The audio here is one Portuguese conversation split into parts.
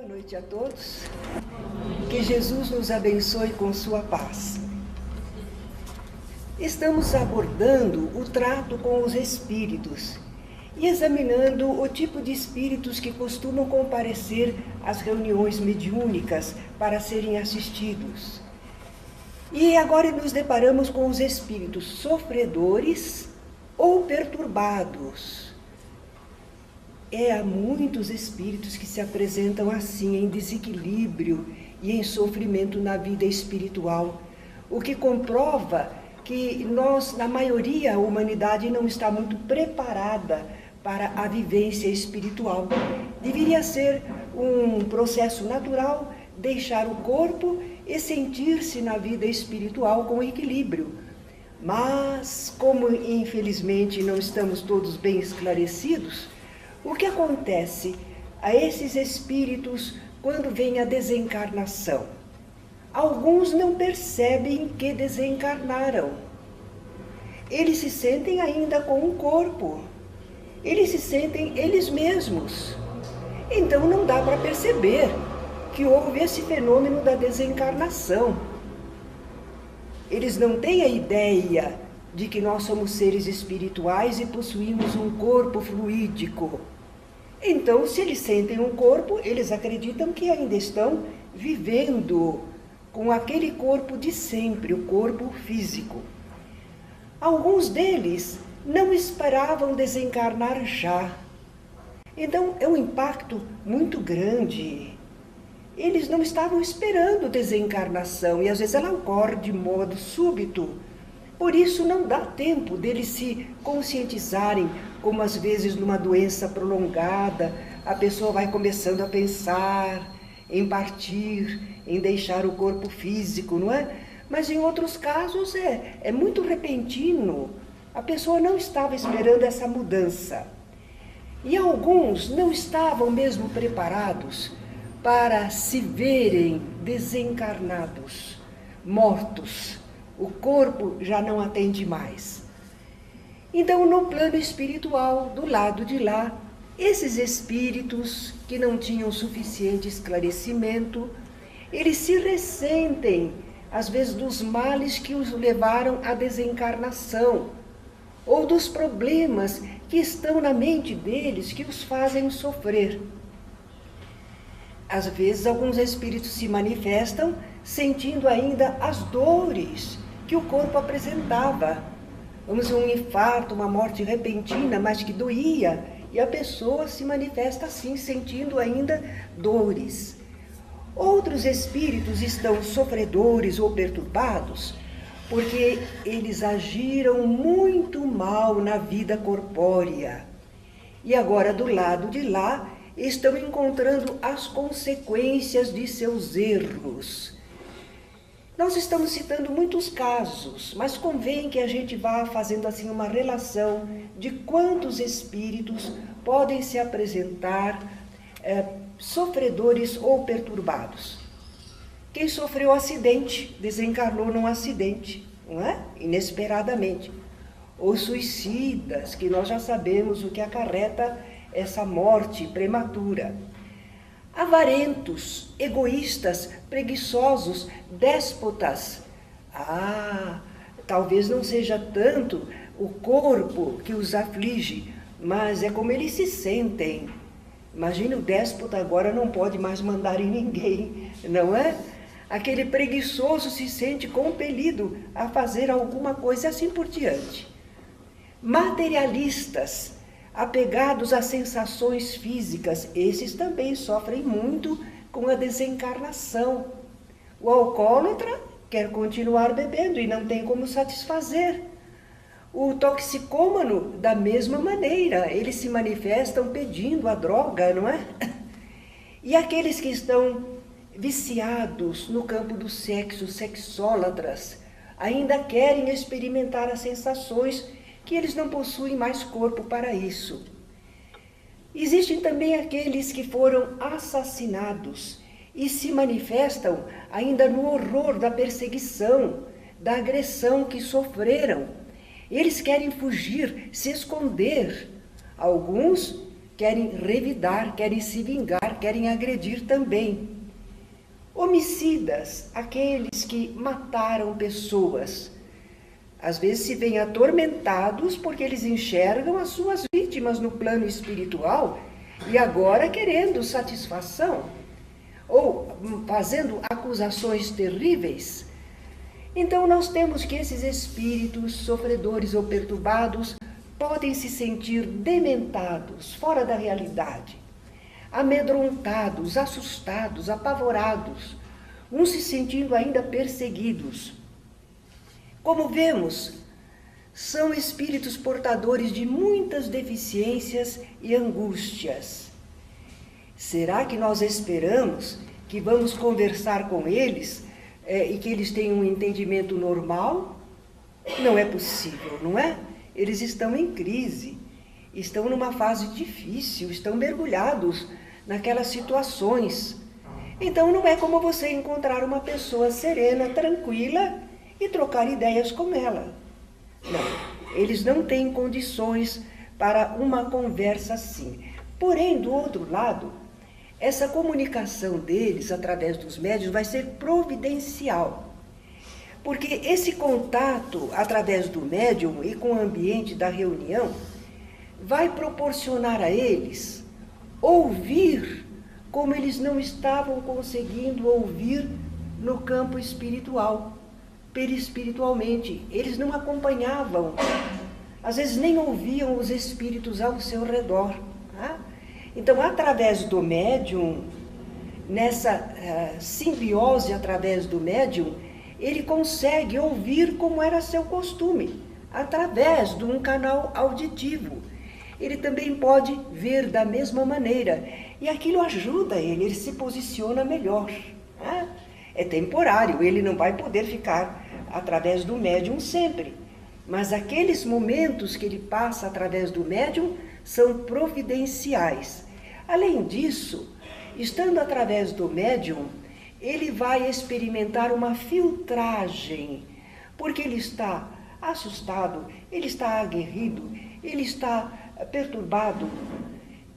Boa noite a todos. Que Jesus nos abençoe com sua paz. Estamos abordando o trato com os espíritos e examinando o tipo de espíritos que costumam comparecer às reuniões mediúnicas para serem assistidos. E agora nos deparamos com os espíritos sofredores ou perturbados. Há muitos espíritos que se apresentam assim, em desequilíbrio e em sofrimento na vida espiritual, o que comprova que nós, na maioria, a humanidade não está muito preparada para a vivência espiritual. Deveria ser um processo natural deixar o corpo e sentir-se na vida espiritual com equilíbrio. Mas, como infelizmente não estamos todos bem esclarecidos, o que acontece a esses espíritos quando vem a desencarnação? Alguns não percebem que desencarnaram. Eles se sentem ainda com um corpo. Eles se sentem eles mesmos. Então não dá para perceber que houve esse fenômeno da desencarnação. Eles não têm a ideia de que nós somos seres espirituais e possuímos um corpo fluídico. Então, se eles sentem um corpo, eles acreditam que ainda estão vivendo com aquele corpo de sempre, o corpo físico. Alguns deles não esperavam desencarnar já. Então, é um impacto muito grande. Eles não estavam esperando desencarnação e às vezes ela ocorre de modo súbito. Por isso não dá tempo deles se conscientizarem, como às vezes numa doença prolongada, a pessoa vai começando a pensar em partir, em deixar o corpo físico, não é? Mas em outros casos é muito repentino, a pessoa não estava esperando essa mudança. E alguns não estavam mesmo preparados para se verem desencarnados, mortos. O corpo já não atende mais. Então, no plano espiritual, do lado de lá, esses espíritos que não tinham suficiente esclarecimento, eles se ressentem, às vezes, dos males que os levaram à desencarnação, ou dos problemas que estão na mente deles que os fazem sofrer. Às vezes, alguns espíritos se manifestam sentindo ainda as dores que o corpo apresentava. Vamos dizer, um infarto, uma morte repentina, mas que doía, e a pessoa se manifesta assim, sentindo ainda dores. Outros espíritos estão sofredores ou perturbados porque eles agiram muito mal na vida corpórea. E agora, do lado de lá, estão encontrando as consequências de seus erros. Nós estamos citando muitos casos, mas convém que a gente vá fazendo assim uma relação de quantos espíritos podem se apresentar sofredores ou perturbados. Quem sofreu acidente, desencarnou num acidente, não é? Inesperadamente. Os suicidas, que nós já sabemos o que acarreta essa morte prematura. Avarentos, egoístas, preguiçosos, déspotas. Talvez não seja tanto o corpo que os aflige, mas é como eles se sentem. Imagina, o déspota agora não pode mais mandar em ninguém, não é? Aquele preguiçoso se sente compelido a fazer alguma coisa, assim por diante. Materialistas, apegados a sensações físicas, esses também sofrem muito com a desencarnação. O alcoólatra quer continuar bebendo e não tem como satisfazer. O toxicômano, da mesma maneira, eles se manifestam pedindo a droga, não é? E aqueles que estão viciados no campo do sexo, sexólatras, ainda querem experimentar as sensações que eles não possuem mais corpo para isso. Existem também aqueles que foram assassinados e se manifestam ainda no horror da perseguição, da agressão que sofreram. Eles querem fugir, se esconder. Alguns querem revidar, querem se vingar, querem agredir também. Homicidas, aqueles que mataram pessoas, às vezes se veem atormentados porque eles enxergam as suas vítimas no plano espiritual e agora querendo satisfação ou fazendo acusações terríveis. Então nós temos que esses espíritos sofredores ou perturbados podem se sentir dementados, fora da realidade, amedrontados, assustados, apavorados, uns se sentindo ainda perseguidos. Como vemos, são espíritos portadores de muitas deficiências e angústias. Será que nós esperamos que vamos conversar com eles e que eles tenham um entendimento normal? Não é possível, não é? Eles estão em crise, estão numa fase difícil, estão mergulhados naquelas situações. Então não é como você encontrar uma pessoa serena, tranquila e trocar ideias com ela. Não, eles não têm condições para uma conversa assim. Porém, do outro lado, essa comunicação deles através dos médiuns vai ser providencial. Porque esse contato através do médium e com o ambiente da reunião vai proporcionar a eles ouvir como eles não estavam conseguindo ouvir no campo espiritual, perispiritualmente. Eles não acompanhavam, às vezes nem ouviam os espíritos ao seu redor. Tá? Então, através do médium, nessa simbiose através do médium, ele consegue ouvir como era seu costume, através de um canal auditivo. Ele também pode ver da mesma maneira, e aquilo ajuda ele se posiciona melhor. Né? É temporário, ele não vai poder ficar através do médium sempre, mas aqueles momentos que ele passa através do médium são providenciais. Além disso, estando através do médium, ele vai experimentar uma filtragem, porque ele está assustado, ele está aguerrido, ele está perturbado.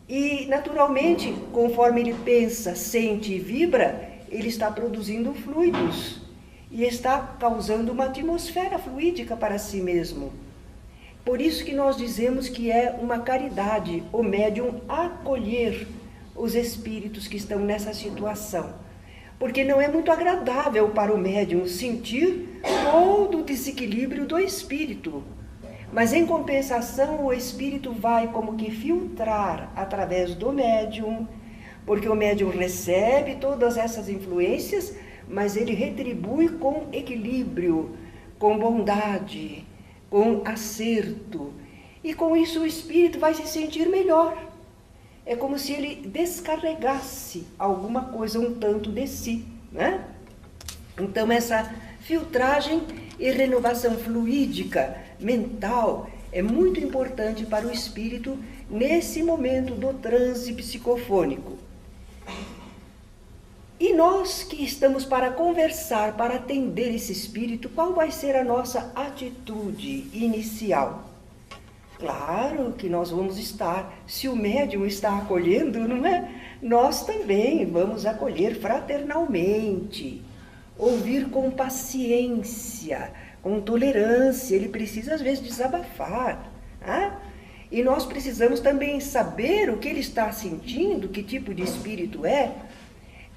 E, naturalmente, conforme ele pensa, sente e vibra, ele está produzindo fluidos e está causando uma atmosfera fluídica para si mesmo. Por isso que nós dizemos que é uma caridade o médium acolher os espíritos que estão nessa situação. Porque não é muito agradável para o médium sentir todo o desequilíbrio do espírito. Mas, em compensação, o espírito vai como que filtrar através do médium, porque o médium recebe todas essas influências, mas ele retribui com equilíbrio, com bondade, com acerto. E com isso o espírito vai se sentir melhor. É como se ele descarregasse alguma coisa um tanto de si, né? Então, essa filtragem e renovação fluídica, mental, é muito importante para o espírito nesse momento do transe psicofônico. E nós que estamos para conversar, para atender esse espírito, qual vai ser a nossa atitude inicial? Claro que nós vamos estar, se o médium está acolhendo, não é? Nós também vamos acolher fraternalmente, ouvir com paciência, com tolerância. Ele precisa às vezes desabafar, tá? E nós precisamos também saber o que ele está sentindo, que tipo de espírito é,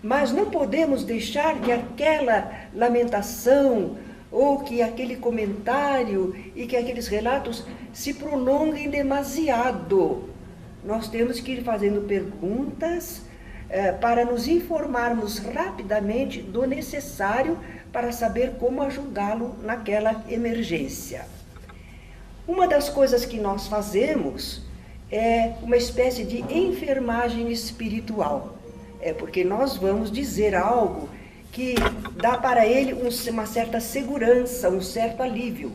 mas não podemos deixar que aquela lamentação ou que aquele comentário e que aqueles relatos se prolonguem demasiado. Nós temos que ir fazendo perguntas para nos informarmos rapidamente do necessário para saber como ajudá-lo naquela emergência. Uma das coisas que nós fazemos é uma espécie de enfermagem espiritual. É porque nós vamos dizer algo que dá para ele uma certa segurança, um certo alívio.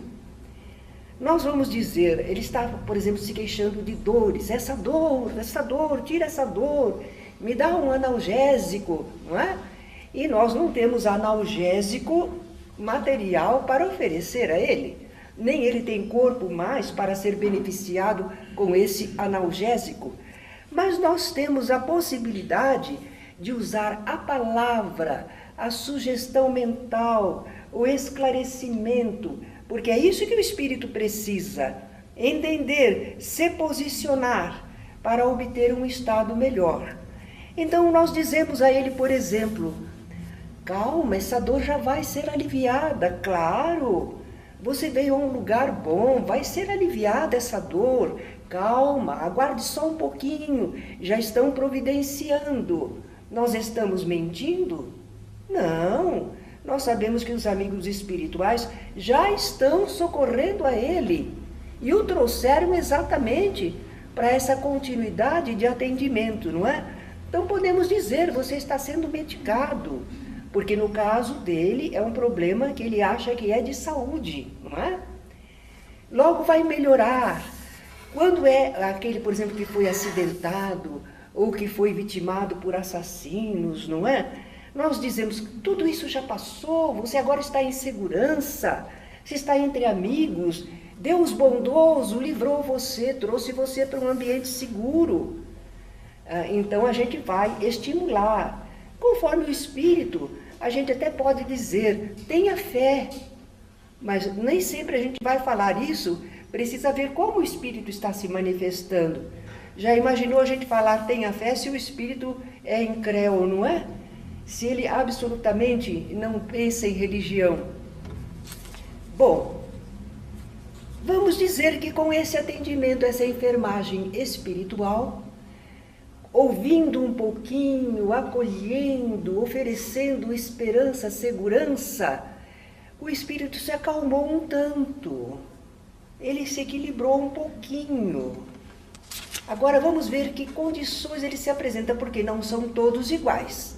Nós vamos dizer, ele está, por exemplo, se queixando de dores, essa dor, tira essa dor, me dá um analgésico, não é? E nós não temos analgésico material para oferecer a ele, nem ele tem corpo mais para ser beneficiado com esse analgésico. Mas nós temos a possibilidade de usar a palavra, a sugestão mental, o esclarecimento, porque é isso que o espírito precisa, entender, se posicionar para obter um estado melhor. Então nós dizemos a ele, por exemplo, calma, essa dor já vai ser aliviada, claro. Você veio a um lugar bom, vai ser aliviada essa dor. Calma, aguarde só um pouquinho, já estão providenciando. Nós estamos mentindo? Não, nós sabemos que os amigos espirituais já estão socorrendo a ele e o trouxeram exatamente para essa continuidade de atendimento, não é? Então podemos dizer, você está sendo medicado, porque no caso dele é um problema que ele acha que é de saúde, não é? Logo vai melhorar. Quando é aquele, por exemplo, que foi acidentado ou que foi vitimado por assassinos, não é? Nós dizemos, tudo isso já passou, você agora está em segurança, você está entre amigos, Deus bondoso livrou você, trouxe você para um ambiente seguro. Então a gente vai estimular. Conforme o espírito, a gente até pode dizer, tenha fé, mas nem sempre a gente vai falar isso, precisa ver como o espírito está se manifestando. Já imaginou a gente falar tenha fé se o espírito é incrédulo, não é? Se ele absolutamente não pensa em religião. Bom, vamos dizer que com esse atendimento, essa enfermagem espiritual, ouvindo um pouquinho, acolhendo, oferecendo esperança, segurança, o espírito se acalmou um tanto. Ele se equilibrou um pouquinho. Agora vamos ver que condições ele se apresenta, porque não são todos iguais.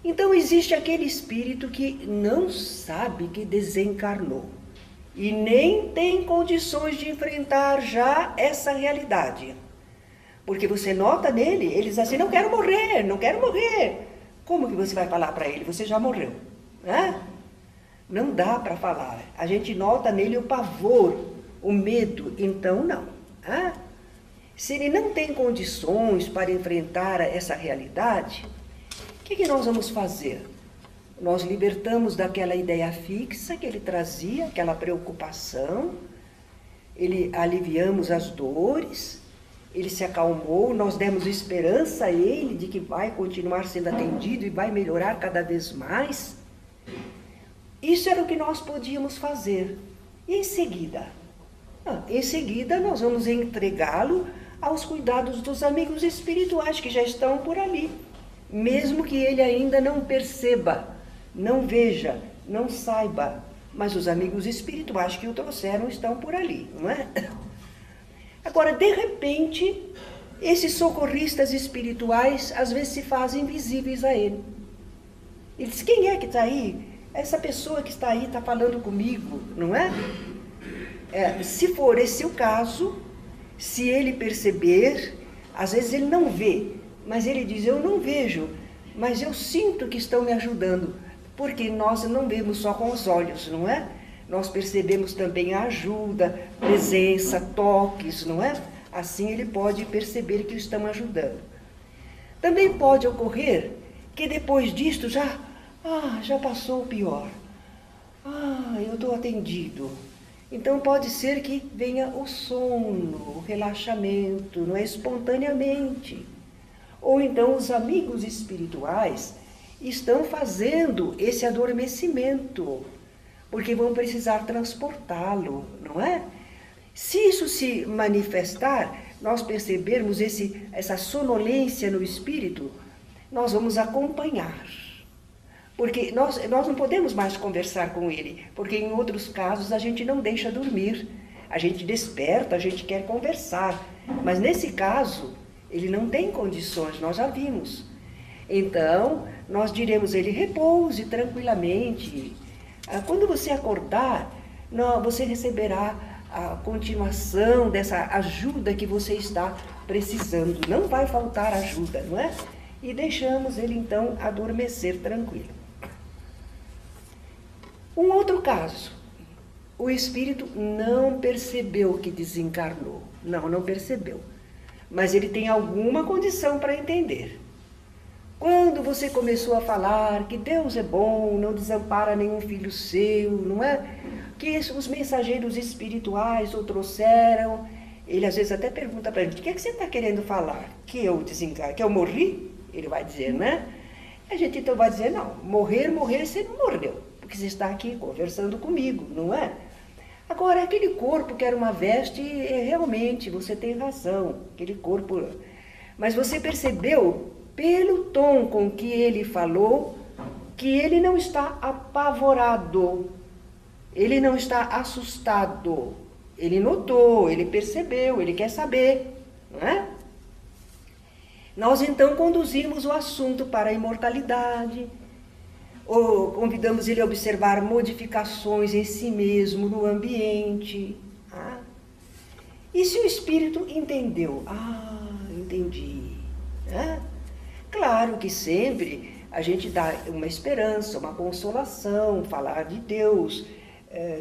Então existe aquele espírito que não sabe que desencarnou e nem tem condições de enfrentar já essa realidade. Porque você nota nele, ele diz assim, não quero morrer, não quero morrer. Como que você vai falar para ele? Você já morreu, né? Não dá para falar. A gente nota nele o pavor, o medo, então não. Se ele não tem condições para enfrentar essa realidade, o que nós vamos fazer? Nós libertamos daquela ideia fixa que ele trazia, aquela preocupação, aliviamos as dores, ele se acalmou, nós demos esperança a ele de que vai continuar sendo atendido e vai melhorar cada vez mais. Isso era o que nós podíamos fazer. E em seguida? Em seguida nós vamos entregá-lo aos cuidados dos amigos espirituais que já estão por ali. Mesmo que ele ainda não perceba, não veja, não saiba, mas os amigos espirituais que o trouxeram estão por ali, não é? Agora, de repente, esses socorristas espirituais às vezes se fazem visíveis a ele. Ele diz, quem é que está aí? Essa pessoa que está aí está falando comigo, não é? Se for esse o caso, se ele perceber, às vezes ele não vê, mas ele diz, eu não vejo, mas eu sinto que estão me ajudando, porque nós não vemos só com os olhos, não é? Nós percebemos também a ajuda, presença, toques, não é? Assim ele pode perceber que o estão ajudando. Também pode ocorrer que depois disto já passou o pior. Eu estou atendido. Então pode ser que venha o sono, o relaxamento, não é? Espontaneamente. Ou então os amigos espirituais estão fazendo esse adormecimento, porque vão precisar transportá-lo, não é? Se isso se manifestar, nós percebermos essa sonolência no espírito, nós vamos acompanhar. Porque nós não podemos mais conversar com ele, porque em outros casos a gente não deixa dormir, a gente desperta, a gente quer conversar, mas nesse caso ele não tem condições, nós já vimos. Então, nós diremos a ele, repouse tranquilamente. Quando você acordar, você receberá a continuação dessa ajuda que você está precisando. Não vai faltar ajuda, não é? E deixamos ele, então, adormecer tranquilo. Um outro caso. O espírito não percebeu que desencarnou. Não percebeu. mas ele tem alguma condição para entender. Quando você começou a falar que Deus é bom, não desampara nenhum filho seu, não é? Que os mensageiros espirituais o trouxeram, ele às vezes até pergunta para a gente, o que é que você está querendo falar? Que eu desencarne, que eu morri? Ele vai dizer, né? A gente então vai dizer, não, morrer você não morreu, porque você está aqui conversando comigo, não é? Agora, aquele corpo que era uma veste, realmente, você tem razão, aquele corpo... Mas você percebeu, pelo tom com que ele falou, que ele não está apavorado, ele não está assustado, ele notou, ele percebeu, ele quer saber, não é? Nós então conduzimos o assunto para a imortalidade, ou convidamos ele a observar modificações em si mesmo, no ambiente. Ah? E se o espírito entendeu? Entendi. Ah? Claro que sempre a gente dá uma esperança, uma consolação, falar de Deus,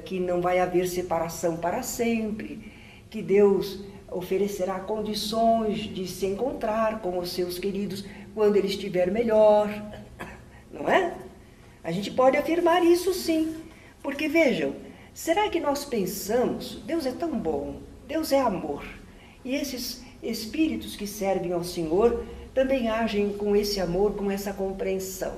que não vai haver separação para sempre, que Deus oferecerá condições de se encontrar com os seus queridos quando ele estiver melhor, não é? A gente pode afirmar isso sim, porque vejam, será que nós pensamos, Deus é tão bom, Deus é amor, e esses espíritos que servem ao Senhor também agem com esse amor, com essa compreensão.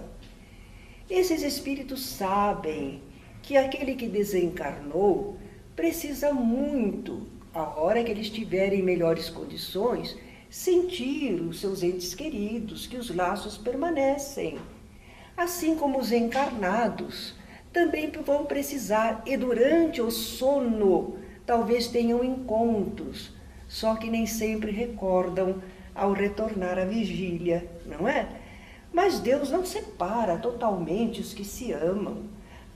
Esses espíritos sabem que aquele que desencarnou precisa muito, a hora que ele estiver em melhores condições, sentir os seus entes queridos, que os laços permanecem. Assim como os encarnados também vão precisar, e durante o sono talvez tenham encontros, só que nem sempre recordam ao retornar à vigília, não é? Mas Deus não separa totalmente os que se amam,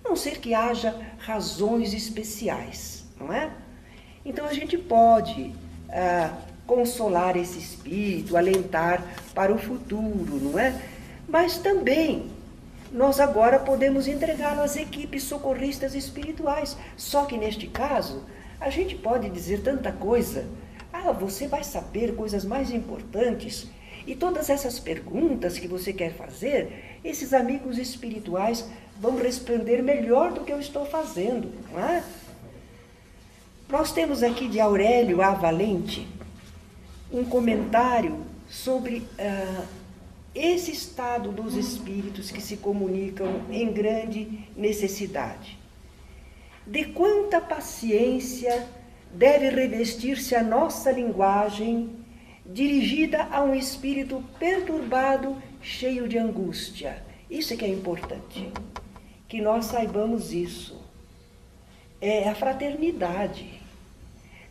a não ser que haja razões especiais, não é? Então a gente pode consolar esse espírito, alentar para o futuro, não é? Mas também nós agora podemos entregá-lo às equipes socorristas espirituais. Só que neste caso, a gente pode dizer tanta coisa. Você vai saber coisas mais importantes. E todas essas perguntas que você quer fazer, esses amigos espirituais vão responder melhor do que eu estou fazendo, não é? Nós temos aqui de Aurélio A. Valente um comentário sobre esse estado dos espíritos que se comunicam em grande necessidade. De quanta paciência deve revestir-se a nossa linguagem dirigida a um espírito perturbado, cheio de angústia. Isso é que é importante, que nós saibamos isso. É a fraternidade.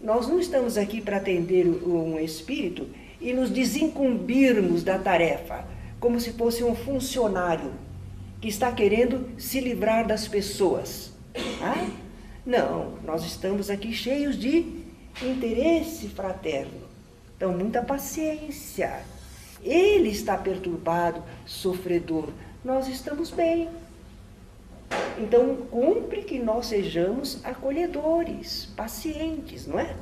Nós não estamos aqui para atender um espírito e nos desincumbirmos da tarefa, como se fosse um funcionário que está querendo se livrar das pessoas. Não, nós estamos aqui cheios de interesse fraterno. Então, muita paciência. Ele está perturbado, sofredor. Nós estamos bem. Então, cumpre que nós sejamos acolhedores, pacientes, não é?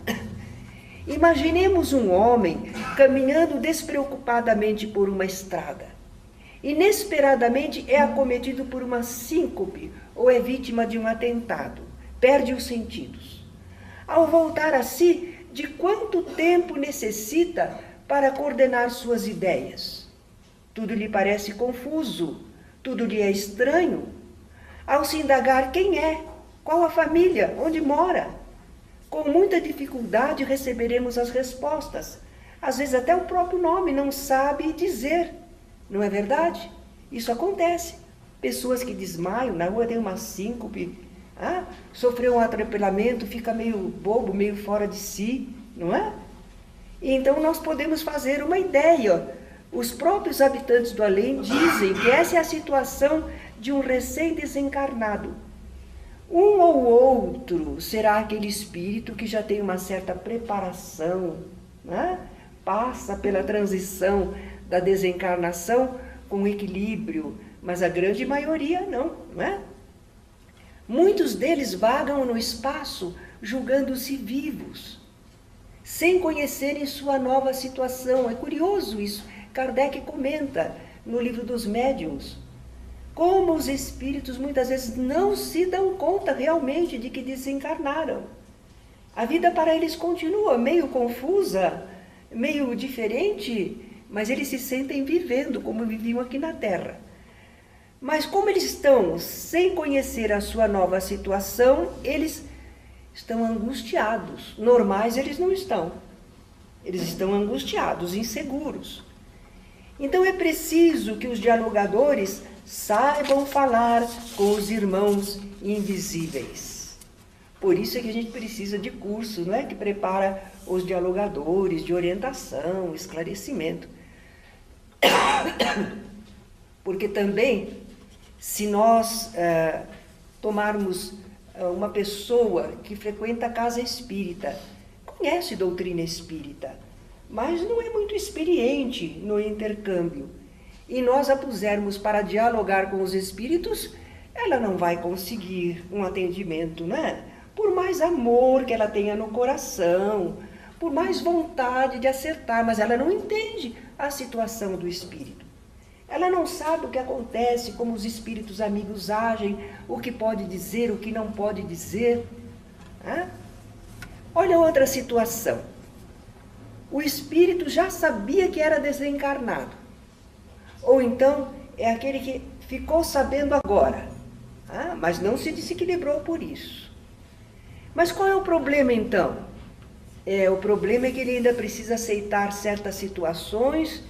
Imaginemos um homem caminhando despreocupadamente por uma estrada. Inesperadamente é acometido por uma síncope ou é vítima de um atentado. Perde os sentidos. Ao voltar a si, de quanto tempo necessita para coordenar suas ideias? Tudo lhe parece confuso, tudo lhe é estranho. Ao se indagar quem é, qual a família, onde mora, com muita dificuldade receberemos as respostas. Às vezes até o próprio nome não sabe dizer. Não é verdade? Isso acontece. Pessoas que desmaiam, na rua tem uma síncope, sofreu um atropelamento, fica meio bobo, meio fora de si, não é? E então nós podemos fazer uma ideia. Os próprios habitantes do além dizem que essa é a situação de um recém-desencarnado. Um ou outro será aquele espírito que já tem uma certa preparação, né? Passa pela transição da desencarnação com equilíbrio, mas a grande maioria não é? Muitos deles vagam no espaço julgando-se vivos. sem conhecerem sua nova situação. É curioso isso. Kardec comenta no livro dos Médiuns como os espíritos muitas vezes não se dão conta realmente de que desencarnaram. A vida para eles continua meio confusa, meio diferente, mas eles se sentem vivendo como viviam aqui na Terra. Mas como eles estão sem conhecer a sua nova situação, eles estão angustiados. Normais eles não estão. Eles estão angustiados, inseguros. Então é preciso que os dialogadores saibam falar com os irmãos invisíveis. Por isso é que a gente precisa de curso, não é? Que prepara os dialogadores, de orientação, esclarecimento. Porque também, se nós tomarmos uma pessoa que frequenta a casa espírita, conhece doutrina espírita, mas não é muito experiente no intercâmbio, e nós a pusermos para dialogar com os espíritos, ela não vai conseguir um atendimento, né? Por mais amor que ela tenha no coração, por mais vontade de acertar, mas ela não entende a situação do espírito. Ela não sabe o que acontece, como os espíritos amigos agem, o que pode dizer, o que não pode dizer. Olha outra situação. O espírito já sabia que era desencarnado. Ou então é aquele que ficou sabendo agora, mas não se desequilibrou por isso. Mas qual é o problema então? O problema é que ele ainda precisa aceitar certas situações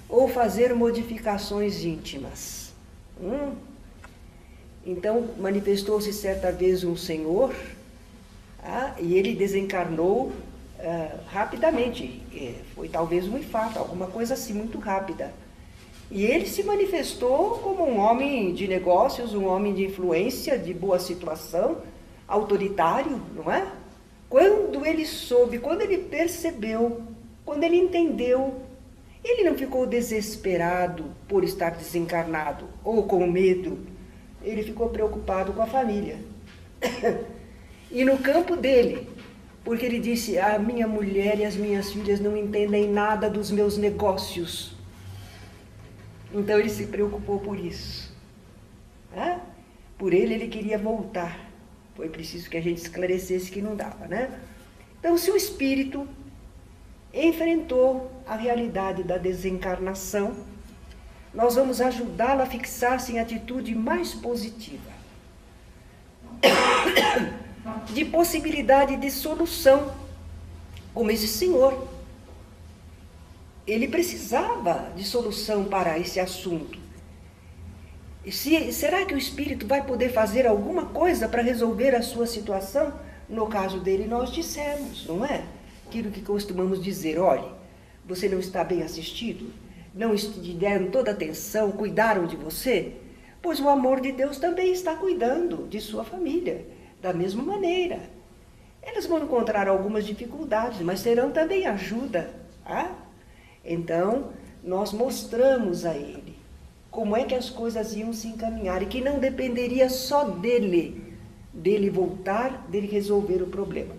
ou fazer modificações íntimas. Então, manifestou-se certa vez um senhor, e ele desencarnou rapidamente. Foi talvez um infarto, alguma coisa assim, muito rápida. E ele se manifestou como um homem de negócios, um homem de influência, de boa situação, autoritário, não é? Quando ele soube, quando ele percebeu, quando ele entendeu, ele não ficou desesperado por estar desencarnado ou com medo. Ele ficou preocupado com a família. E no campo dele, porque ele disse: a minha mulher e as minhas filhas não entendem nada dos meus negócios. Então ele se preocupou por isso. Por ele queria voltar. Foi preciso que a gente esclarecesse que não dava, né? Então, se o espírito enfrentou a realidade da desencarnação, nós vamos ajudá-lo a fixar-se em atitude mais positiva, de possibilidade de solução, como esse senhor. Ele precisava de solução para esse assunto. Será que o espírito vai poder fazer alguma coisa para resolver a sua situação? No caso dele, nós dissemos, não é? Aquilo que costumamos dizer: olhe, você não está bem assistido? Não te deram toda a atenção, cuidaram de você? Pois o amor de Deus também está cuidando de sua família, da mesma maneira. Eles vão encontrar algumas dificuldades, mas terão também ajuda. Então, nós mostramos a ele como é que as coisas iam se encaminhar e que não dependeria só dele voltar, dele resolver o problema.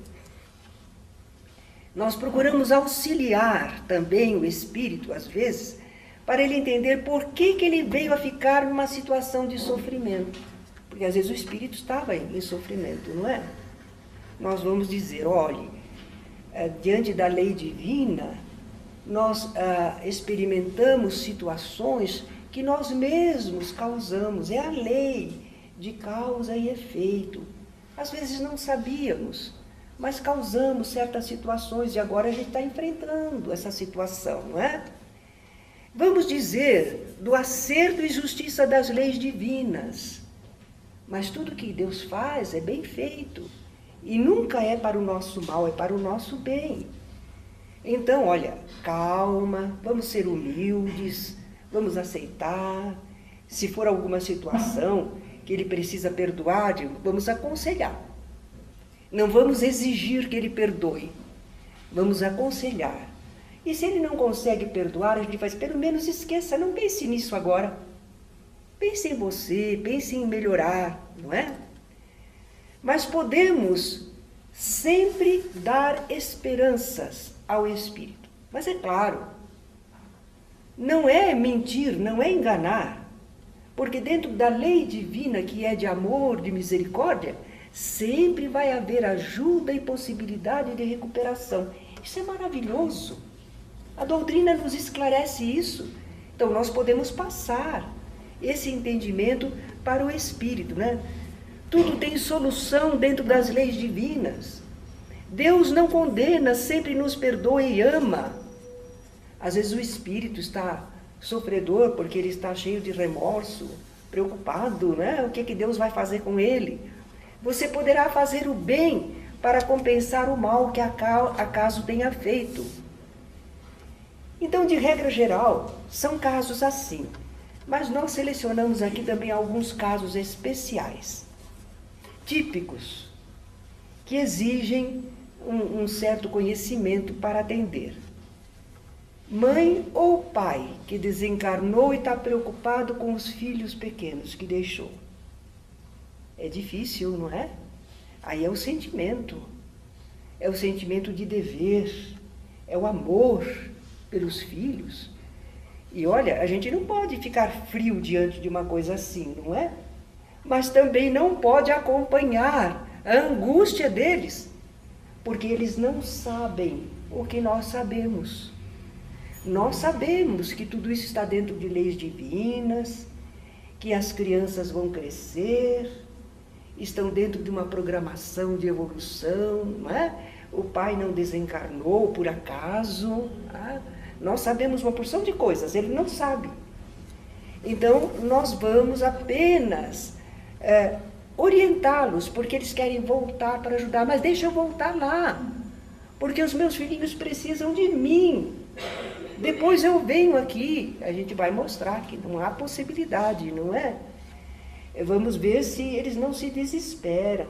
Nós procuramos auxiliar também o espírito, às vezes, para ele entender por que ele veio a ficar numa situação de sofrimento. Porque às vezes o espírito estava em sofrimento, não é? Nós vamos dizer: olhe, diante da lei divina, nós experimentamos situações que nós mesmos causamos. É a lei de causa e efeito. Às vezes não sabíamos, mas causamos certas situações e agora a gente está enfrentando essa situação, não é? Vamos dizer do acerto e justiça das leis divinas. Mas tudo que Deus faz é bem feito. E nunca é para o nosso mal, é para o nosso bem. Então, olha, calma, vamos ser humildes, vamos aceitar. Se for alguma situação que ele precisa perdoar, vamos aconselhar. Não vamos exigir que ele perdoe, vamos aconselhar. E se ele não consegue perdoar, a gente faz: pelo menos esqueça, não pense nisso agora. Pense em você, pense em melhorar, não é? Mas podemos sempre dar esperanças ao espírito. Mas é claro, não é mentir, não é enganar, porque dentro da lei divina, que é de amor, de misericórdia, sempre vai haver ajuda e possibilidade de recuperação. Isso é maravilhoso. A doutrina nos esclarece isso. Então nós podemos passar esse entendimento para o espírito, né? Tudo tem solução dentro das leis divinas. Deus não condena, sempre nos perdoa e ama. Às vezes o espírito está sofredor porque ele está cheio de remorso, preocupado, né? O que Deus vai fazer com ele? Você poderá fazer o bem para compensar o mal que acaso tenha feito. Então, de regra geral, são casos assim. Mas nós selecionamos aqui também alguns casos especiais, típicos, que exigem um certo conhecimento para atender. Mãe ou pai que desencarnou e está preocupado com os filhos pequenos que deixou. É difícil, não é? Aí é o sentimento de dever, é o amor pelos filhos. E olha, a gente não pode ficar frio diante de uma coisa assim, não é? Mas também não pode acompanhar a angústia deles, porque eles não sabem o que nós sabemos. Nós sabemos que tudo isso está dentro de leis divinas, que as crianças vão crescer, estão dentro de uma programação de evolução, não é? O pai não desencarnou por acaso. Nós sabemos uma porção de coisas, ele não sabe. Então, nós vamos apenas orientá-los, porque eles querem voltar para ajudar. Mas deixa eu voltar lá, porque os meus filhinhos precisam de mim. Depois eu venho aqui, a gente vai mostrar que não há possibilidade, não é? Vamos ver se eles não se desesperam,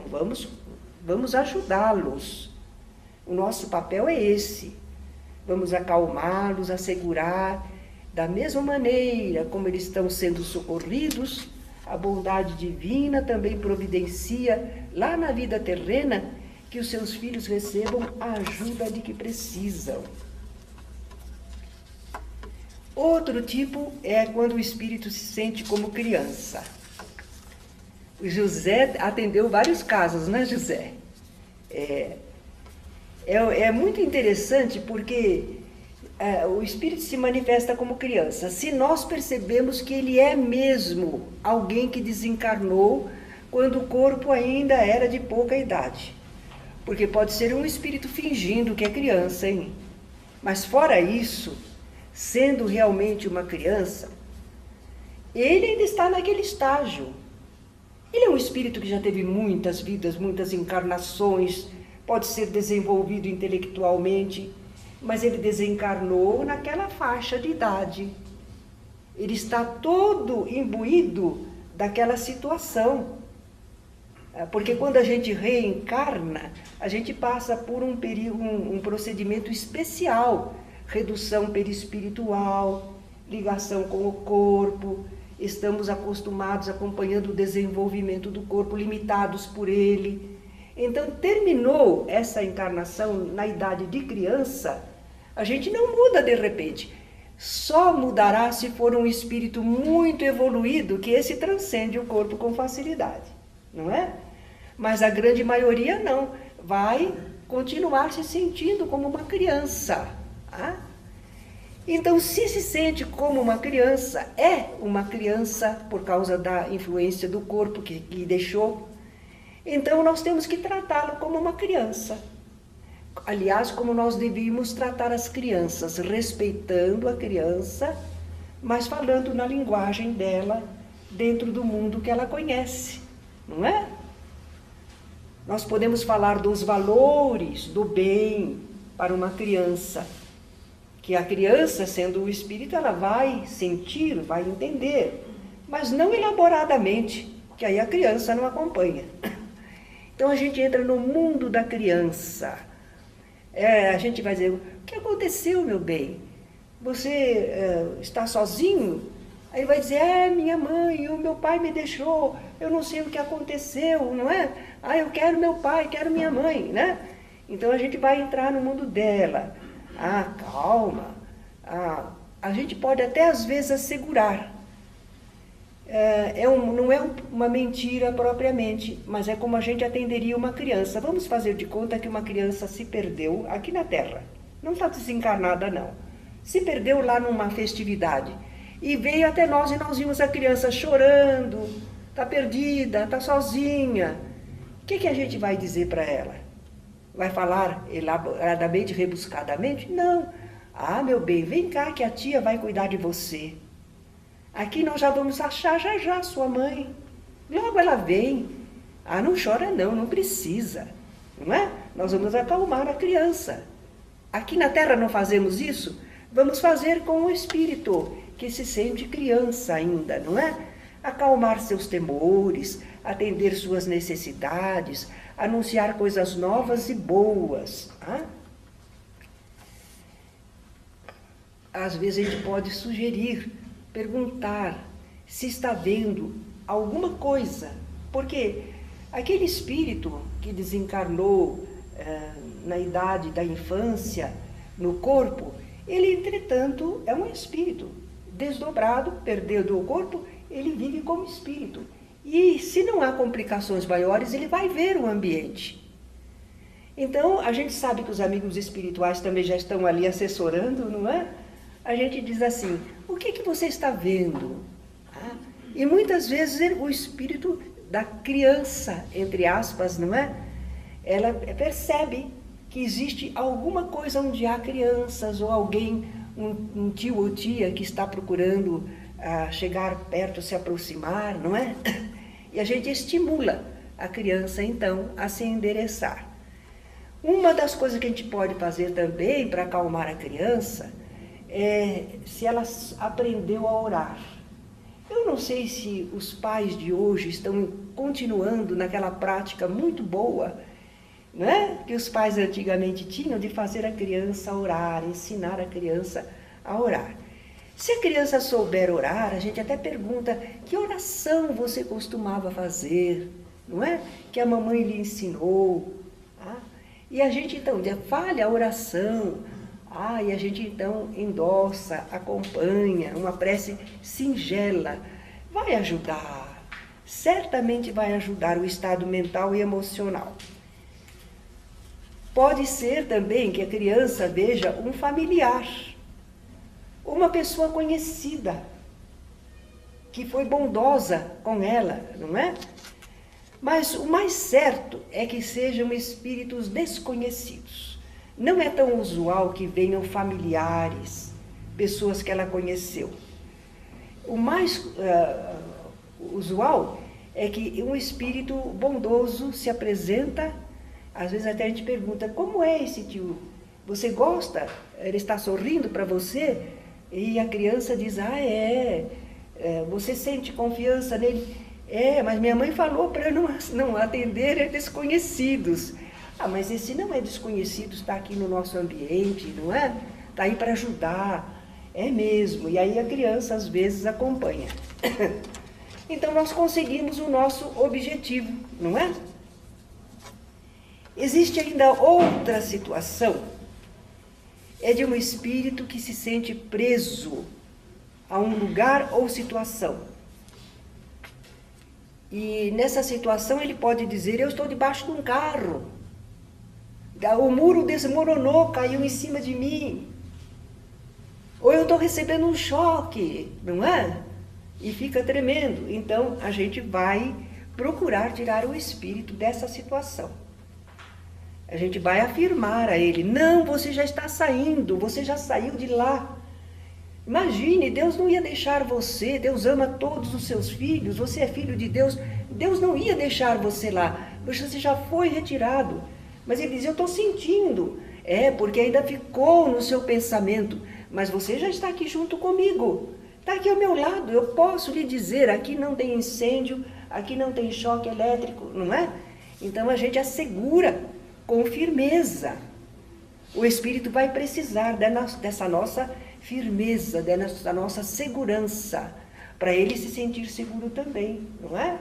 vamos ajudá-los. O nosso papel é esse. Vamos acalmá-los, assegurar, da mesma maneira como eles estão sendo socorridos, a bondade divina também providencia lá na vida terrena que os seus filhos recebam a ajuda de que precisam. Outro tipo é quando o espírito se sente como criança. O José atendeu vários casos, né, José? É muito interessante porque o espírito se manifesta como criança. Se nós percebemos que ele é mesmo alguém que desencarnou quando o corpo ainda era de pouca idade. Porque pode ser um espírito fingindo que é criança, hein? Mas fora isso, sendo realmente uma criança, ele ainda está naquele estágio. Ele é um espírito que já teve muitas vidas, muitas encarnações, pode ser desenvolvido intelectualmente, mas ele desencarnou naquela faixa de idade. Ele está todo imbuído daquela situação. Porque quando a gente reencarna, a gente passa por um procedimento especial, redução perispiritual, ligação com o corpo, estamos acostumados, acompanhando o desenvolvimento do corpo, limitados por ele. Então, terminou essa encarnação na idade de criança, a gente não muda de repente. Só mudará se for um espírito muito evoluído, que esse transcende o corpo com facilidade, não é? Mas a grande maioria não, vai continuar se sentindo como uma criança. Tá? Então, se sente como uma criança, é uma criança por causa da influência do corpo que deixou. Então, nós temos que tratá-lo como uma criança. Aliás, como nós devíamos tratar as crianças, respeitando a criança, mas falando na linguagem dela, dentro do mundo que ela conhece, não é? Nós podemos falar dos valores do bem para uma criança, que a criança, sendo o espírito, ela vai sentir, vai entender, mas não elaboradamente, que aí a criança não acompanha. Então a gente entra no mundo da criança. A gente vai dizer, o que aconteceu, meu bem? Você está sozinho? Aí vai dizer, é, minha mãe, o meu pai me deixou, eu não sei o que aconteceu, não é? Ah, eu quero meu pai, quero minha mãe, né? Então a gente vai entrar no mundo dela. Ah, calma. A gente pode até às vezes assegurar. Não é uma mentira propriamente, mas é como a gente atenderia uma criança. Vamos fazer de conta que uma criança se perdeu aqui na Terra. Não está desencarnada, não. Se perdeu lá numa festividade. E veio até nós e nós vimos a criança chorando, está perdida, está sozinha. O que a gente vai dizer para ela? Vai falar elaboradamente, rebuscadamente? Não. Ah, meu bem, vem cá que a tia vai cuidar de você. Aqui nós já vamos achar já sua mãe. Logo ela vem. Ah, não chora não, não precisa. Não é? Nós vamos acalmar a criança. Aqui na Terra não fazemos isso? Vamos fazer com o espírito que se sente criança ainda, não é? Acalmar seus temores, atender suas necessidades, anunciar coisas novas e boas. Tá? Às vezes a gente pode sugerir, perguntar se está vendo alguma coisa, porque aquele espírito que desencarnou na idade da infância, no corpo, ele, entretanto, é um espírito desdobrado, perdeu o corpo, ele vive como espírito. E se não há complicações maiores, ele vai ver o ambiente. Então, a gente sabe que os amigos espirituais também já estão ali assessorando, não é? A gente diz assim, o que você está vendo? Ah, e muitas vezes o espírito da criança, entre aspas, não é? Ela percebe que existe alguma coisa onde há crianças ou alguém, um tio ou tia que está procurando chegar perto, se aproximar, não é? E a gente estimula a criança, então, a se endereçar. Uma das coisas que a gente pode fazer também para acalmar a criança é se ela aprendeu a orar. Eu não sei se os pais de hoje estão continuando naquela prática muito boa, né, que os pais antigamente tinham de fazer a criança orar, ensinar a criança a orar. Se a criança souber orar, a gente até pergunta, que oração você costumava fazer, não é? Que a mamãe lhe ensinou. Tá? E a gente então fale a oração, e a gente então endossa, acompanha, uma prece singela. Vai ajudar, certamente vai ajudar o estado mental e emocional. Pode ser também que a criança veja um familiar, uma pessoa conhecida, que foi bondosa com ela, não é? Mas o mais certo é que sejam espíritos desconhecidos. Não é tão usual que venham familiares, pessoas que ela conheceu. O mais usual é que um espírito bondoso se apresenta. Às vezes até a gente pergunta, como é esse tio? Você gosta? Ele está sorrindo para você? E a criança diz, você sente confiança nele? Mas minha mãe falou para eu não atender desconhecidos. Mas esse não é desconhecido, está aqui no nosso ambiente, não é? Está aí para ajudar. É mesmo. E aí a criança às vezes acompanha. Então nós conseguimos o nosso objetivo, não é? Existe ainda outra situação, é de um espírito que se sente preso a um lugar ou situação. E nessa situação ele pode dizer, eu estou debaixo de um carro, o muro desmoronou, caiu em cima de mim, ou eu estou recebendo um choque, não é? E fica tremendo. Então a gente vai procurar tirar o espírito dessa situação. A gente vai afirmar a ele, não, você já está saindo, você já saiu de lá. Imagine, Deus não ia deixar você, Deus ama todos os seus filhos, você é filho de Deus, Deus não ia deixar você lá, você já foi retirado. Mas ele diz, eu estou sentindo, porque ainda ficou no seu pensamento, mas você já está aqui junto comigo, está aqui ao meu lado, eu posso lhe dizer, aqui não tem incêndio, aqui não tem choque elétrico, não é? Então a gente assegura com firmeza. O espírito vai precisar dessa nossa firmeza, dessa nossa segurança. para ele se sentir seguro também, não é?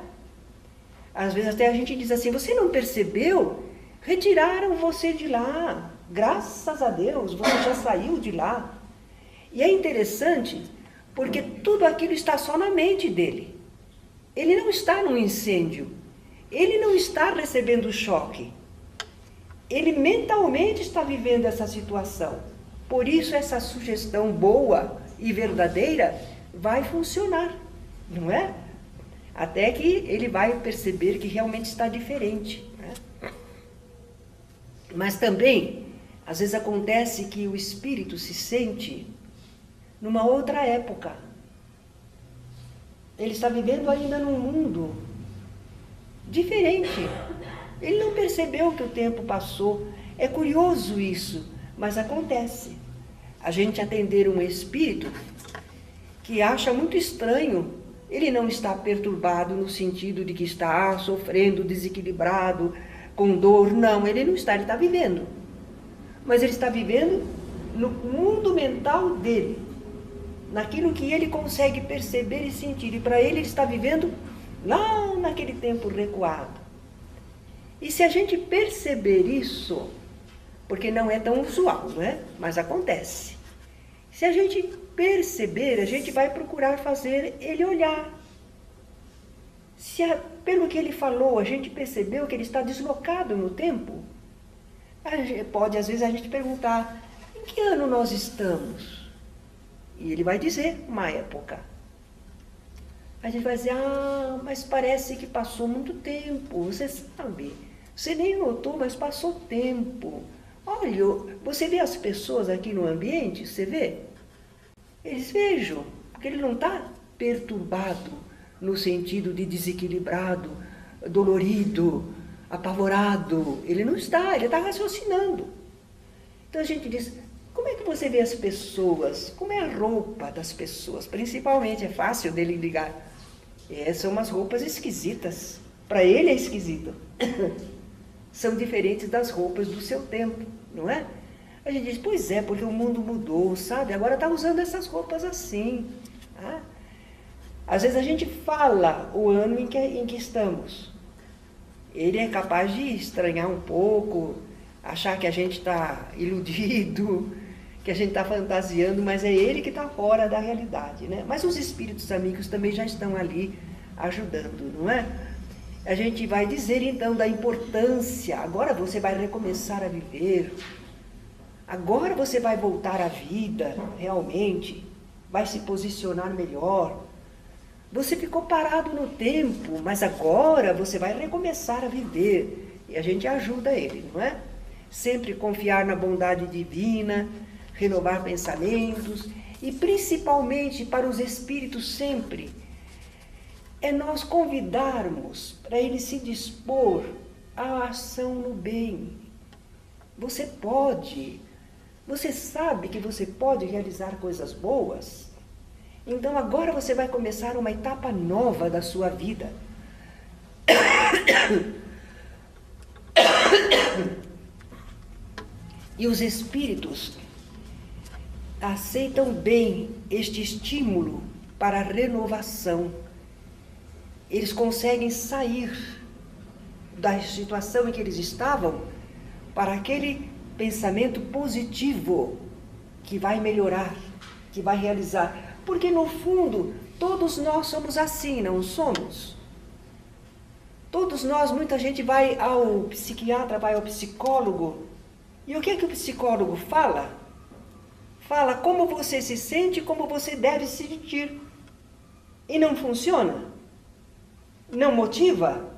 Às vezes até a gente diz assim, você não percebeu? Retiraram você de lá, graças a Deus, você já saiu de lá. E é interessante, porque tudo aquilo está só na mente dele. Ele não está num incêndio, ele não está recebendo choque. Ele mentalmente está vivendo essa situação. Por isso essa sugestão boa e verdadeira vai funcionar, não é? Até que ele vai perceber que realmente está diferente, né? Mas também, às vezes acontece que o espírito se sente numa outra época. Ele está vivendo ainda num mundo diferente. Ele não percebeu que o tempo passou. É curioso isso, mas acontece. A gente atender um espírito que acha muito estranho, ele não está perturbado no sentido de que está sofrendo, desequilibrado, com dor. Não, ele não está, ele está vivendo. Mas ele está vivendo no mundo mental dele, naquilo que ele consegue perceber e sentir. E para ele está vivendo lá naquele tempo recuado. E se a gente perceber isso, porque não é tão usual, não é? Mas acontece. Se a gente perceber, a gente vai procurar fazer ele olhar. Se pelo que ele falou, a gente percebeu que ele está deslocado no tempo, pode às vezes a gente perguntar, em que ano nós estamos? E ele vai dizer uma época. A gente vai dizer, mas parece que passou muito tempo, você sabe. Você nem notou, mas passou tempo. Olha, você vê as pessoas aqui no ambiente, você vê? Eles vejam, porque ele não está perturbado no sentido de desequilibrado, dolorido, apavorado. Ele não está, ele está raciocinando. Então a gente diz, como é que você vê as pessoas? Como é a roupa das pessoas? Principalmente, é fácil dele ligar. São umas roupas esquisitas. Para ele é esquisito. São diferentes das roupas do seu tempo, não é? A gente diz, pois é, porque o mundo mudou, sabe? Agora está usando essas roupas assim. Tá? Às vezes a gente fala o ano em que estamos. Ele é capaz de estranhar um pouco, achar que a gente está iludido, que a gente está fantasiando, mas é ele que está fora da realidade, né? Mas os espíritos amigos também já estão ali ajudando, não é? A gente vai dizer então da importância, agora você vai recomeçar a viver, agora você vai voltar à vida, realmente, vai se posicionar melhor. Você ficou parado no tempo, mas agora você vai recomeçar a viver. E a gente ajuda ele, não é? Sempre confiar na bondade divina, renovar pensamentos e principalmente para os espíritos sempre, é nós convidarmos para ele se dispor à ação no bem. Você pode, você sabe que você pode realizar coisas boas, então agora você vai começar uma etapa nova da sua vida. E os espíritos aceitam bem este estímulo para a renovação. Eles conseguem sair da situação em que eles estavam para aquele pensamento positivo que vai melhorar, que vai realizar. Porque no fundo, todos nós somos assim, não somos? Todos nós, muita gente vai ao psiquiatra, vai ao psicólogo. E o que é que o psicólogo fala? Fala como você se sente, como você deve se sentir. E não funciona? Não motiva?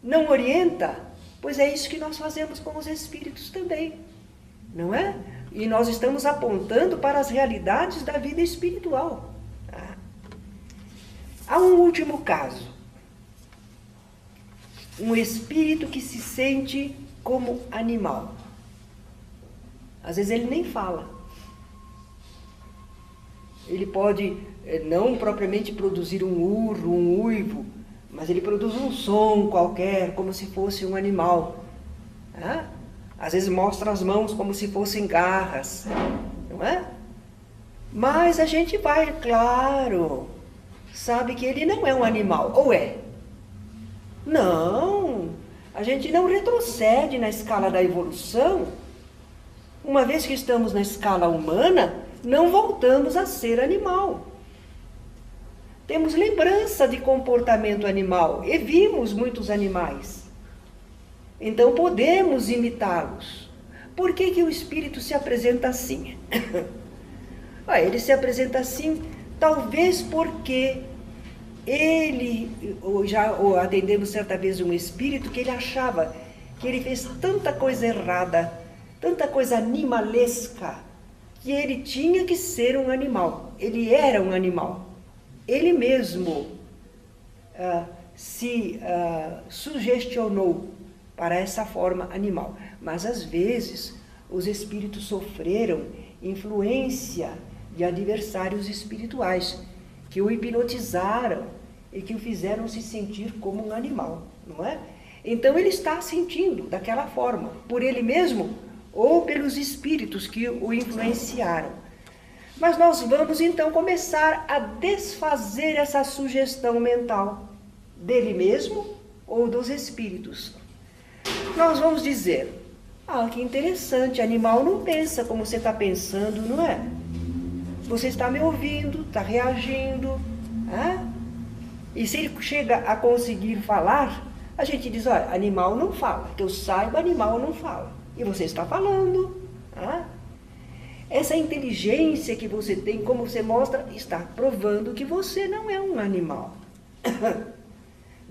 Não orienta? Pois é isso que nós fazemos com os espíritos também, não é? E nós estamos apontando para as realidades da vida espiritual. Tá? Há um último caso. Um espírito que se sente como animal. Às vezes ele nem fala. Ele pode não propriamente produzir um urro, um uivo, mas ele produz um som qualquer, como se fosse um animal. Tá? Às vezes mostra as mãos como se fossem garras, não é? Mas a gente vai, claro, sabe que ele não é um animal, ou é? Não, a gente não retrocede na escala da evolução. Uma vez que estamos na escala humana, não voltamos a ser animal. Temos lembrança de comportamento animal e vimos muitos animais. Então podemos imitá-los. Por que que o espírito se apresenta assim? Ele se apresenta assim, talvez porque ele, já atendemos certa vez um espírito que ele achava que ele fez tanta coisa errada, tanta coisa animalesca, que ele tinha que ser um animal. Ele era um animal. Ele mesmo se sugestionou para essa forma animal. Mas às vezes os espíritos sofreram influência de adversários espirituais que o hipnotizaram e que o fizeram se sentir como um animal, não é? Então ele está sentindo daquela forma, por ele mesmo ou pelos espíritos que o influenciaram. Mas nós vamos então começar a desfazer essa sugestão mental dele mesmo ou dos espíritos. Nós vamos dizer, que interessante, animal não pensa como você está pensando, não é? Você está me ouvindo, está reagindo, e se ele chega a conseguir falar, a gente diz, olha, animal não fala, que eu saiba, animal não fala, e você está falando. Essa inteligência que você tem, como você mostra, está provando que você não é um animal.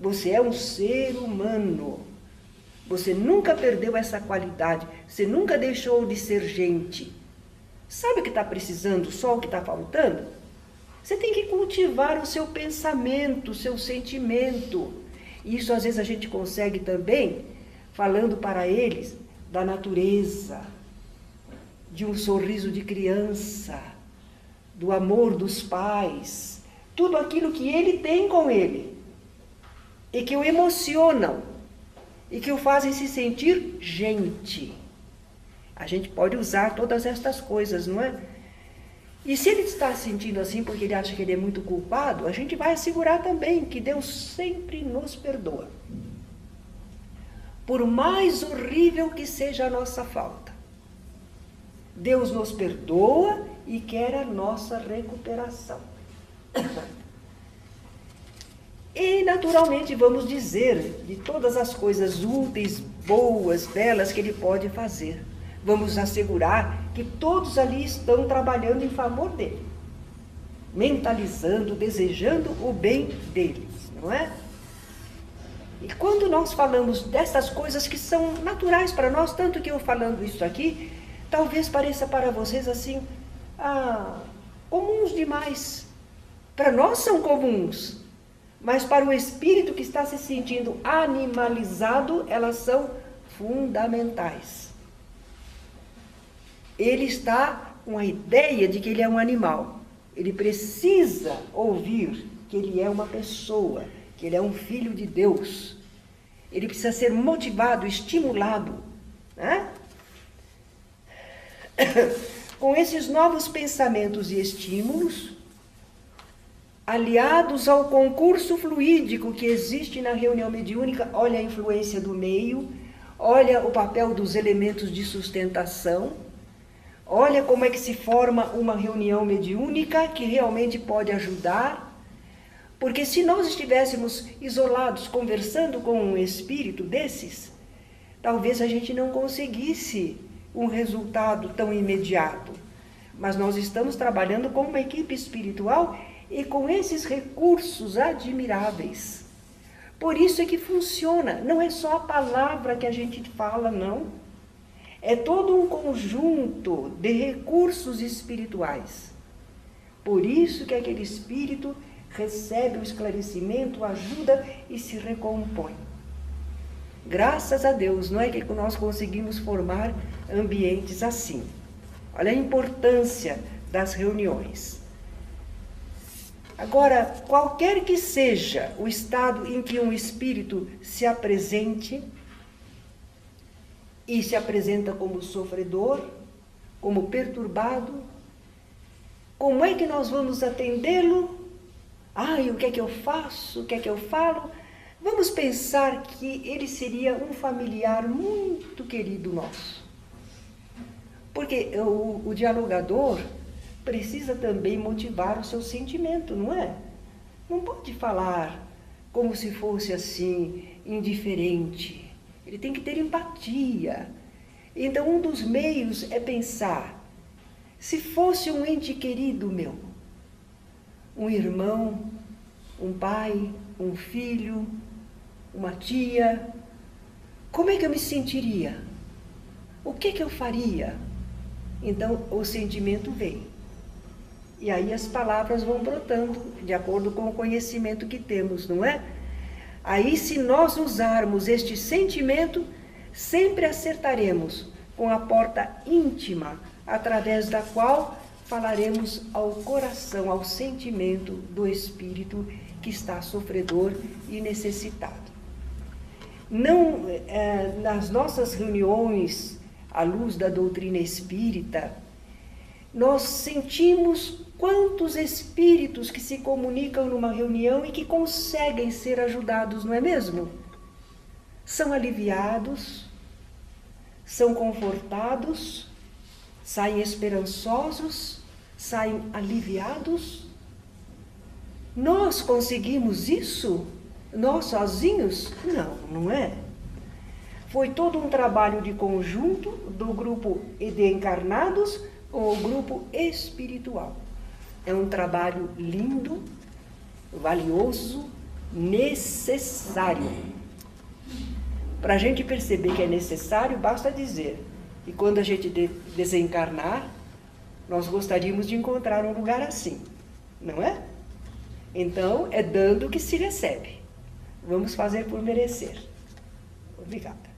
Você é um ser humano. Você nunca perdeu essa qualidade, você nunca deixou de ser gente. Sabe o que está precisando, só o que está faltando? Você tem que cultivar o seu pensamento, o seu sentimento. E isso às vezes a gente consegue também falando para eles da natureza, de um sorriso de criança, do amor dos pais, tudo aquilo que ele tem com ele e que o emocionam e que o fazem se sentir gente. A gente pode usar todas estas coisas, não é? E se ele está se sentindo assim porque ele acha que ele é muito culpado, a gente vai assegurar também que Deus sempre nos perdoa. Por mais horrível que seja a nossa falta, Deus nos perdoa e quer a nossa recuperação. E naturalmente vamos dizer de todas as coisas úteis, boas, belas que ele pode fazer. Vamos assegurar que todos ali estão trabalhando em favor dele, mentalizando, desejando o bem deles, não é? E quando nós falamos dessas coisas que são naturais para nós, tanto que eu falando isso aqui, talvez pareça para vocês assim, comuns demais. Para nós são comuns, mas para o espírito que está se sentindo animalizado, elas são fundamentais. Ele está com a ideia de que ele é um animal. Ele precisa ouvir que ele é uma pessoa, que ele é um filho de Deus. Ele precisa ser motivado, estimulado, né? Com esses novos pensamentos e estímulos, aliados ao concurso fluídico que existe na reunião mediúnica, olha a influência do meio, olha o papel dos elementos de sustentação, olha como é que se forma uma reunião mediúnica que realmente pode ajudar, porque se nós estivéssemos isolados conversando com um espírito desses, talvez a gente não conseguisse um resultado tão imediato. Mas nós estamos trabalhando com uma equipe espiritual e com esses recursos admiráveis. Por isso é que funciona, não é só a palavra que a gente fala, não. É todo um conjunto de recursos espirituais. Por isso que aquele espírito recebe o esclarecimento, ajuda e se recompõe. Graças a Deus, não é que nós conseguimos formar ambientes assim. Olha a importância das reuniões. Agora, qualquer que seja o estado em que um espírito se apresente, e se apresenta como sofredor, como perturbado, como é que nós vamos atendê-lo? Ai, o que é que eu faço? O que é que eu falo? Vamos pensar que ele seria um familiar muito querido nosso. Porque o dialogador precisa também motivar o seu sentimento, não é? Não pode falar como se fosse assim, indiferente. Ele tem que ter empatia. Então, um dos meios é pensar, se fosse um ente querido meu, um irmão, um pai, um filho, uma tia, como é que eu me sentiria? O que eu faria? Então, o sentimento vem. E aí as palavras vão brotando, de acordo com o conhecimento que temos, não é? Aí, se nós usarmos este sentimento, sempre acertaremos com a porta íntima, através da qual falaremos ao coração, ao sentimento do espírito que está sofredor e necessitado. Não, nas nossas reuniões, à luz da doutrina espírita, nós sentimos quantos espíritos que se comunicam numa reunião e que conseguem ser ajudados, não é mesmo? São aliviados, são confortados, saem esperançosos, saem aliviados. Nós conseguimos isso? Nós sozinhos? Não, não é? Foi todo um trabalho de conjunto do grupo de encarnados com o grupo espiritual. É um trabalho lindo, valioso, necessário. Para a gente perceber que é necessário, basta dizer. E quando a gente desencarnar, nós gostaríamos de encontrar um lugar assim, não é? Então, é dando que se recebe. Vamos fazer por merecer. Obrigada.